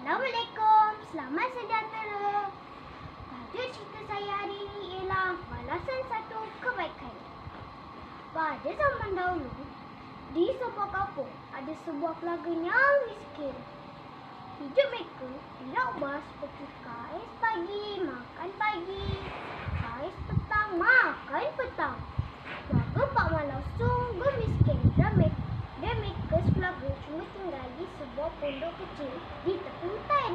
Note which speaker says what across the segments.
Speaker 1: Assalamualaikum, selamat sejahtera. Tajuk cerita saya hari ini ialah balasan satu kebaikan. Pada zaman dahulu, di sebuah kampung ada sebuah keluarga yang miskin. Hidup mereka tidak ubah seperti kais pagi, makan pagi, kais petang, makan petang. Keluarga Pak Malau sungguh miskin dan mereka sekeluarga cuma tinggal di sebuah pondok kecil di tepi hutan.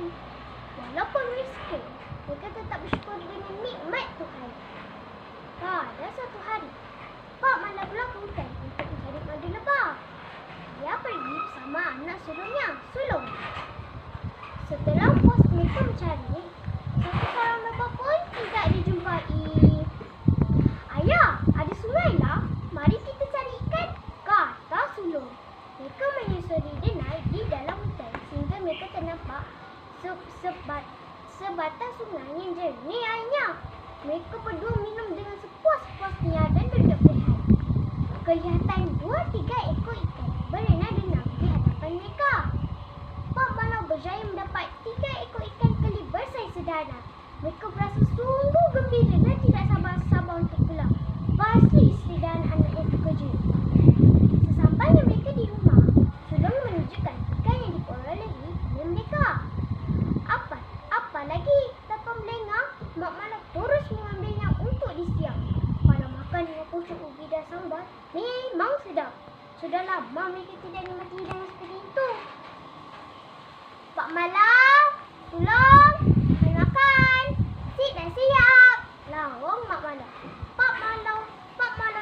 Speaker 1: Walaupun miskin, mereka tetap bersyukur dengan nikmat Tuhan. Pada suatu hari, Pak Malau keluar ke hutan untuk mencari madu lebah. Dia pergi bersama anak sulungnya, Sulung. Setelah puas mereka mencari, satu sarang lebah pun tidak dijumpai. Ayah, ada sungai lah. Mari kita cari ikan, kata Sulung. Mereka menyusuri denai di dalam hutan sehingga mereka ternampak sebatang sungai yang jernih airnya. Mereka berdua minum dengan sepuas-puasnya dan duduk berehat. Kelihatan 2-3 ekor ikan berenang-renang di hadapan mereka. Pak Malau berjaya mendapat 3 ekor ikan keli bersaiz sederhana. Mereka berasa sungguh gembira dan tidak sabar-sabar untuk pulang. Pasti isteri dan anaknya terkejut. Sesampainya mereka di rumah, Sulung menunjukkan ikan yang diperolehi kepada mereka. Apa lagi? Tanpa melengah, Mak Malau terus mengambilnya untuk disiang. Kalau makan dengan pucuk ubi dan sambal, memang sedap. Sudah lama mereka tidak nikmati hidangan seperti itu. Pak Malau, Sulung, mari makan. Sip dan siap. Lawang Mak Malau. Pak Malau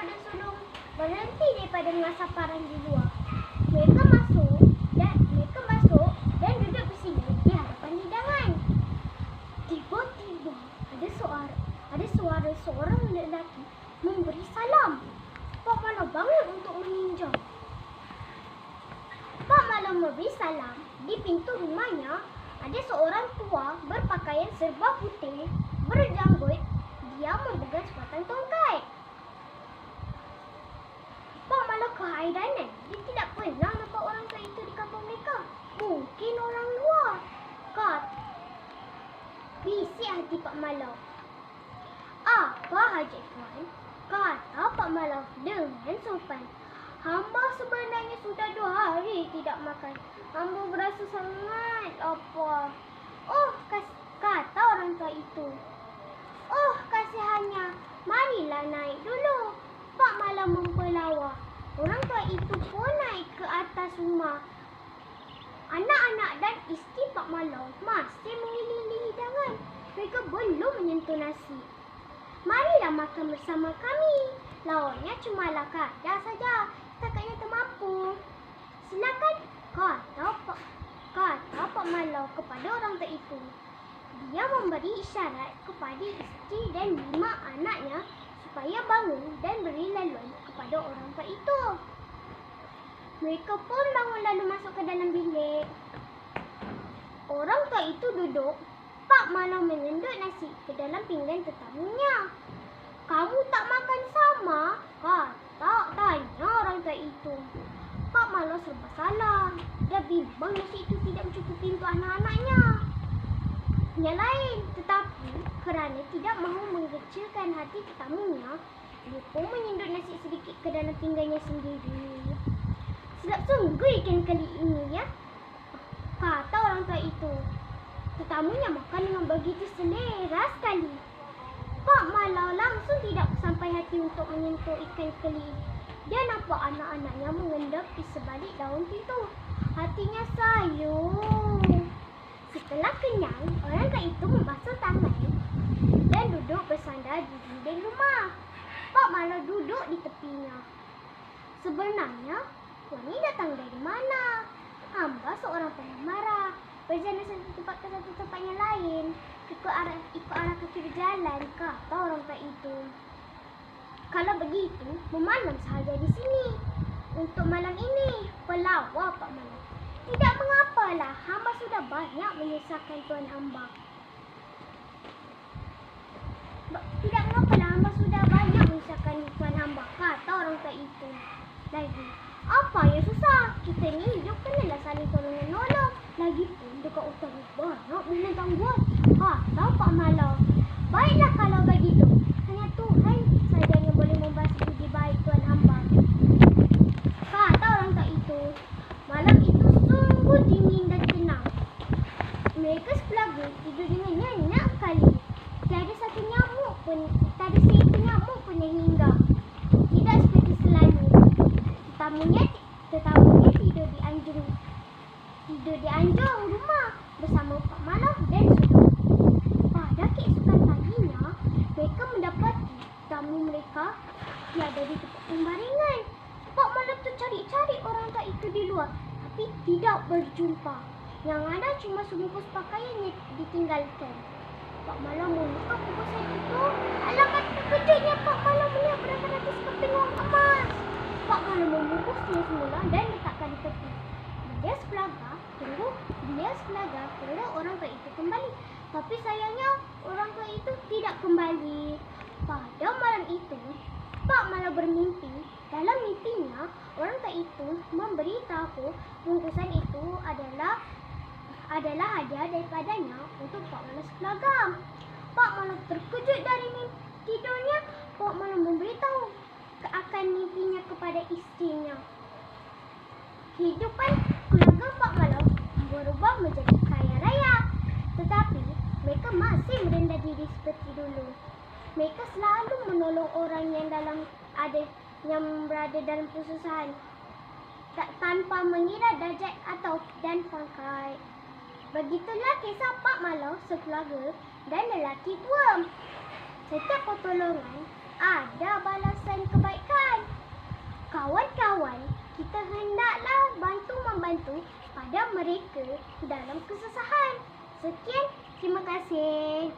Speaker 1: dan Sulung berhenti daripada mengasaparan di luar. Mereka masuk dan duduk bersila di hadapan hidangan. Tiba-tiba ada suara seorang lelaki memberi salam. Pak Malau bangun untuk meninjau. Pak Malau memberi salam. Di pintu rumahnya ada seorang tua berpakaian serba putih, berjanggut. Dia memegang sepasang tongkat. Pak Malau kehairanan. Dia tidak pernah nampak orang tua itu di kampung mereka. Mungkin orang luar. Bisik hati Pak Malau. Apa hajat tuan? Kata Pak Malau dengan sopan. Hamba sebenarnya sudah 2 hari tidak makan. Hamba berasa sangat lapar. Kata orang tua itu. Kasihannya. Marilah naik dulu. Pak Malau mempelawak. Orang tua itu pun naik ke atas rumah. Anak-anak dan isteri Pak Malau masih mengelilingi hidangan. Mereka belum menyentuh nasi. Marilah makan bersama kami. Lauknya cumalah kadar saja. Takkannya termampu. Silakan, kata Pak Malau kepada orang tua itu. Dia memberi isyarat kepada isteri dan 5 anaknya supaya bangun dan beri laluan kepada orang tua itu. Mereka pun bangun lalu masuk ke dalam bilik. Orang tua itu duduk. Pak Malau menyenduk nasi ke dalam pinggan tetamunya. Kamu tak makan sama? Tanya orang tua itu. Pak Malau serba salah. Dia bimbang nasi itu tidak mencukupi untuk anak-anaknya. Yang lain, tetapi kerana tidak mahu mengecilkan hati tetamunya, dia pun menyenduk nasi sedikit ke dalam pinggangnya sendiri. Sedap sungguh ikan keli ini, ya, kata orang tua itu. Tetamunya makan dengan begitu selera sekali. Pak Malau langsung tidak sampai hati untuk menyentuh ikan keli. Dia nampak anak-anaknya mengendap di sebalik daun itu. Hatinya sayang. Setelah kenyang, orang tua itu membasuh tangan dan duduk bersandar di dinding rumah. Pak Malau duduk di tepinya. Sebenarnya, tuan ini datang dari mana? Hamba seorang pengamarah. Berjalan satu tempat ke satu tempat yang lain. Ikut arah kaki berjalan, kata orang tua itu. Kalau begitu, memalam sahaja di sini. Untuk malam ini, pelawak Pak Malau. Tidak mengapalah, hamba sudah banyak menyusahkan tuan hamba. Tidak mengapalah, hamba sudah banyak menyusahkan tuan hamba, kata orang tua itu. Lagi, apa yang susah? Kita ni hidup kenalah saling tolong menolong. Lagipun dekat utara banyak binatang buas. Tahu Pak Malau. Baiklah kalau begitu. Hanya Tuhan saja yang boleh membalas budi baik Tuan hamba. Kata orang tak itu, malam itu sungguh dingin dan tenang. Mereka sepelaga tidur dengan nyenyak sekali. Tiada seekor nyamuk pun yang hinggap. Tidak seperti selalu. Tetamunya tidur di anjung rumah bersama Pak Malau dan Sulung. Pada keesokan paginya, mereka mendapati tamu mereka tiada di tempat pembaringan. Pak Malau tercari-cari orang tak itu di luar, tapi tidak berjumpa. Yang ada cuma sebungkus pakaian yang ditinggalkan. Pak Malau membuka bungkusan itu. Alangkah terkejutnya Pak Malau melihat beratus-ratus keping wang emas. Pak Malau membungkusnya semula dan letakkan di tepi. Dia sepelaga tunggu orang tua itu kembali. Tapi sayangnya orang tua itu tidak kembali. Pada malam itu, Pak Malau bermimpi. Dalam mimpinya, orang tua itu memberitahu bungkusan itu adalah hadiah daripadanya untuk Pak Malau sepelaga. Pak Malau terkejut dari mimpi tidurnya. Pak Malau memberitahu akan mimpinya kepada istrinya. Kehidupan keluarga Pak Malau berubah menjadi kaya raya. Tetapi mereka masih merendah diri seperti dulu. Mereka selalu menolong orang yang berada dalam kesusahan tanpa mengira darjat atau dan pangkat. Begitulah kisah Pak Malau, sekeluarga dan lelaki tua. Setiap pertolongan ada balasan kebaikan. Kawan-kawan, kita hendaklah membantu pada mereka dalam kesusahan. Sekian, terima kasih.